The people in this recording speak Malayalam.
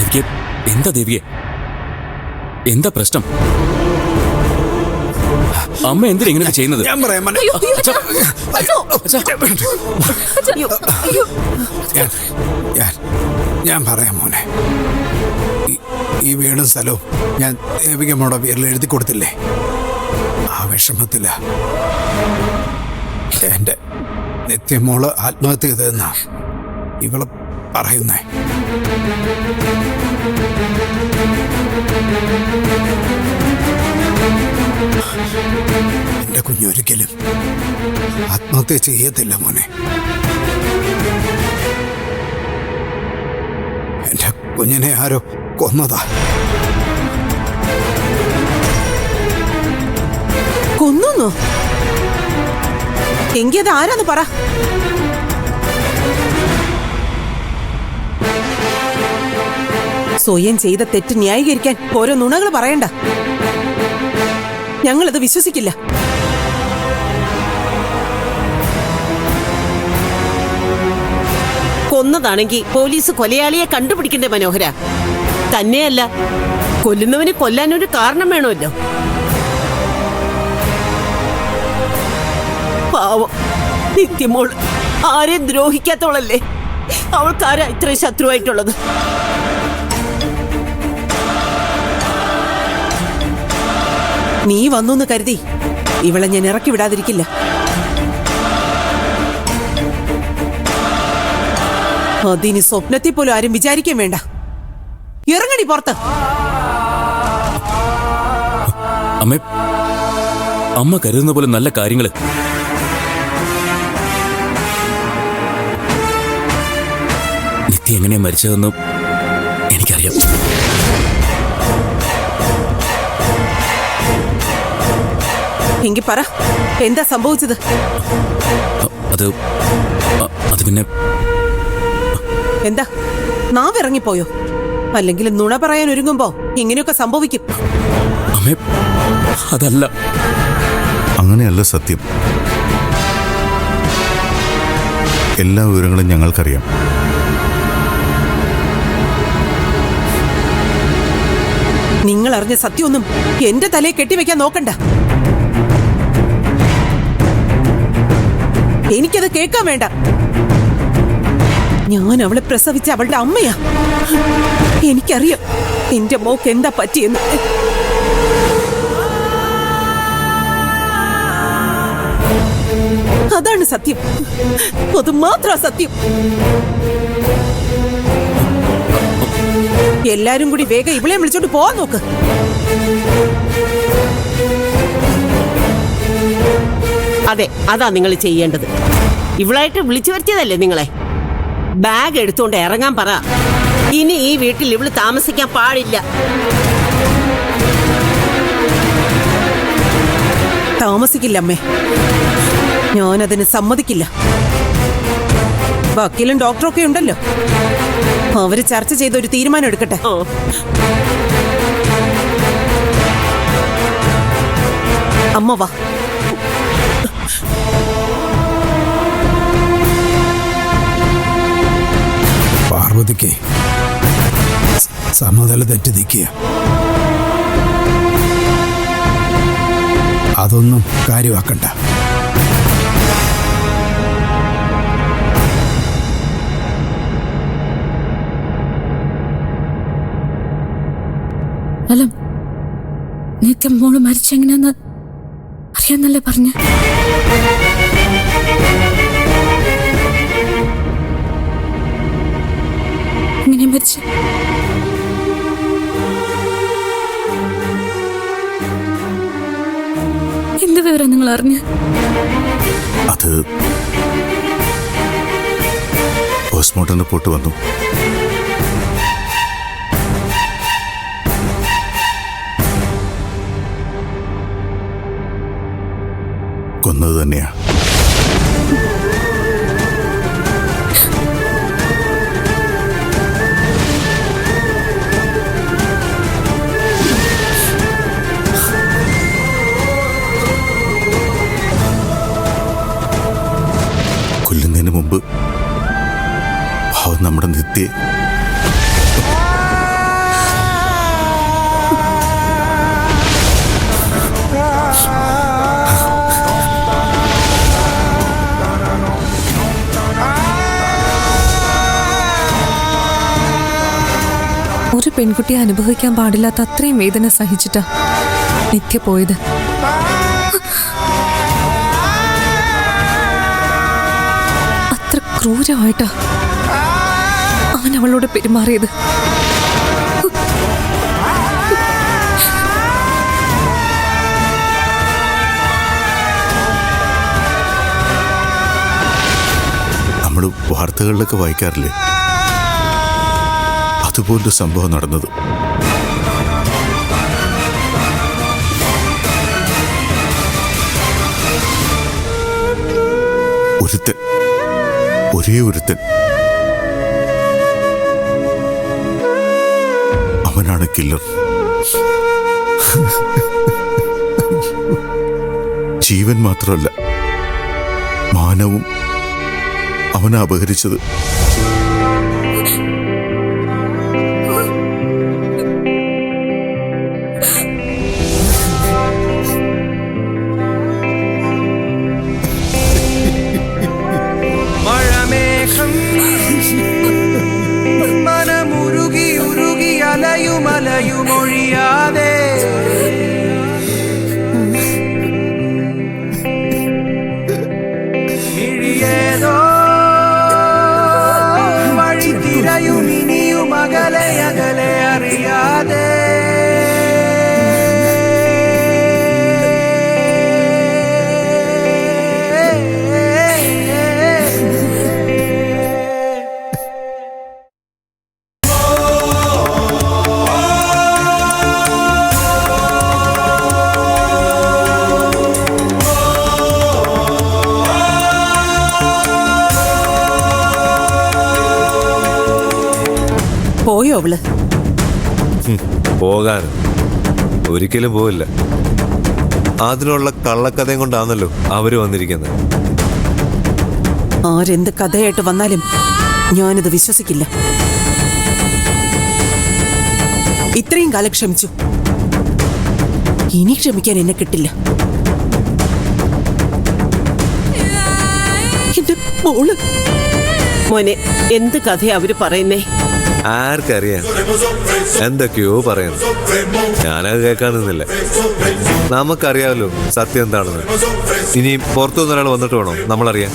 എനിക്ക് എന്താ ദേവിയെ, എന്താ പ്രശ്നം? അമ്മ എന്തിനാ ഇങ്ങനെ ചെയ്യുന്നത്? ഞാൻ പറയാം മോനെ. ഞാൻ പറയാം മോനെ. ഈ വീടും സ്ഥലവും ഞാൻ ദേവികമ്മയുടെ പേരിൽ എഴുതി കൊടുത്തില്ലേ? ആ വിഷമത്തില എന്റെ നിത്യമോള് ആത്മഹത്യ ചെയ്തതെന്നാ ഇവള് പറയുന്നേ. എന്റെ കുഞ്ഞൊരിക്കലും ആത്മഹത്യ ചെയ്യത്തില്ല മോനെ. എന്റെ കുഞ്ഞിനെ ആരോ കൊന്നതാ. കൊന്നു? എങ്കിൽ അത് ആരാന്ന് പറ. സ്വയം ചെയ്ത തെറ്റ് ന്യായീകരിക്കാൻ ഓരോ നുണകൾ പറയണ്ട. ഞങ്ങളത് വിശ്വസിക്കില്ല. കൊന്നതാണെങ്കിൽ പോലീസ് കൊലയാളിയെ കണ്ടുപിടിക്കണ്ടേ മനോഹര? തന്നെയല്ല, കൊല്ലുന്നവന് കൊല്ലാനൊരു കാരണം വേണമല്ലോ. പാവം നിത്യമോൾ ആരെയും ദ്രോഹിക്കാത്തവളല്ലേ? അവൾക്കാരാ ഇത്രയും ശത്രുവായിട്ടുള്ളത്? നീ വന്നു കരുതി ഇവളെ ഞാൻ ഇറക്കി വിടാതിരിക്കില്ല. അതിന് സ്വപ്നത്തിൽ പോലും ആരും വിചാരിക്കാൻ വേണ്ട. ഇറങ്ങടി പുറത്ത്. അമ്മ കരുതുന്ന പോലെ നല്ല കാര്യങ്ങള് നിത്യ എങ്ങനെയാ മരിച്ചതെന്ന് എനിക്കറിയാം. എങ്കിൽ പറ, എന്താ സംഭവിച്ചത്? അത് പിന്നെ എന്താ നാവിറങ്ങിപ്പോയോ? അല്ലെങ്കിൽ നുണ പറയാൻ ഒരുങ്ങുമ്പോ ഇങ്ങനെയൊക്കെ സംഭവിക്കും. അതല്ല. അങ്ങനെയല്ല സത്യം. എല്ലാ വിവരങ്ങളും ഞങ്ങൾക്കറിയാം. നിങ്ങൾ അറിഞ്ഞ സത്യമൊന്നും എന്റെ തലയെ കെട്ടിവെക്കാൻ നോക്കണ്ട. എനിക്കത് കേൾക്കാൻ വേണ്ട. ഞാൻ അവളെ പ്രസവിച്ച അവളുടെ അമ്മയാ. എനിക്കറിയാം എന്റെ മോക്ക് എന്താ പറ്റിയെന്ന്. അതാണ് സത്യം. അത് മാത്രാ സത്യം. എല്ലാരും കൂടി വേഗം ഇവളെ വിളിച്ചോണ്ട് പോവാൻ നോക്ക്. അതെ, അതാ നിങ്ങൾ ചെയ്യേണ്ടത്. ഇവളായിട്ട് വിളിച്ചു വരുത്തിയതല്ലേ നിങ്ങളെ? ബാഗ് എടുത്തോണ്ട് ഇറങ്ങാൻ പറ. ഇനി ഈ വീട്ടിൽ ഇവള് താമസിക്കാൻ പാടില്ല. താമസിക്കില്ല അമ്മേ, ഞാനതിന് സമ്മതിക്കില്ല. വക്കീലും ഡോക്ടറൊക്കെ ഉണ്ടല്ലോ, അവര് ചർച്ച ചെയ്ത് ഒരു തീരുമാനം എടുക്കട്ടെ. അമ്മ വാ. പാർവതിക്ക് സമതല തെറ്റി നിൽക്കുക. അതൊന്നും കാര്യമാക്കണ്ട. അല്ല, നിത്യം മോള് മരിച്ചെങ്ങനെയെന്ന് അറിയാന്നല്ലേ പറഞ്ഞ? എങ്ങനെ മരിച്ച? എന്ത് വിവരം നിങ്ങൾ അറിഞ്ഞ? അത് പോസ്റ്റ്മോർട്ടം റിപ്പോർട്ട് വന്നു. കൊന്നത് തന്നെയാ. കൊല്ലുന്നതിന് മുമ്പ് അവൻ നമ്മുടെ നിത്യ പെൺകുട്ടിയെ അനുഭവിക്കാൻ പാടില്ലാത്ത അത്രയും വേദന സഹിച്ചിട്ടാ നിത്യ പോയത്. അത്ര ക്രൂരമായിട്ടാ അവൻ അവളോട് പെരുമാറിയത്. നമ്മൾ വാർത്തകളിലൊക്കെ വായിക്കാറില്ലേ, അതുപോലൊരു സംഭവം നടന്നത്. ഒരുത്തൻ, ഒരേ ഒരുത്തൻ, അവനാണ് കില്ലർ. ജീവൻ മാത്രമല്ല, മാനവും അവനെ അപഹരിച്ചത്. മഴമേഘം മനമുരുകി ഉരുകി അലയുമലയുമൊഴിയാതെ മിഴിയേതോ വഴി തിരയും ഇനിയും അകലെ അകലെ അറിയാതെ. പോയോ അവള്? പോകാനും ഒരിക്കലും പോവില്ല. അതിനുള്ള കള്ളക്കഥയും കൊണ്ടാണല്ലോ അവര് വന്നിരിക്കുന്നത്. ആരെന്ത് കഥയായിട്ട് വന്നാലും ഞാനിത് വിശ്വസിക്കില്ല. ഇത്രയും കാലം ക്ഷമിച്ചു, ഇനി ക്ഷമിക്കാൻ എന്നെ കിട്ടില്ല. എന്റെ മോള്. മോനെ, എന്ത് കഥയാ അവര് പറയുന്നേ? ആർക്കറിയാം, എന്തൊക്കെയോ പറയുന്നു. ഞാനത് കേൾക്കാൻ നിന്നില്ല. നമുക്കറിയാമല്ലോ സത്യം എന്താണെന്ന്. ഇനി പുറത്തുനിന്നൊരാൾ വന്നിട്ട് വേണോ നമ്മളറിയാൻ.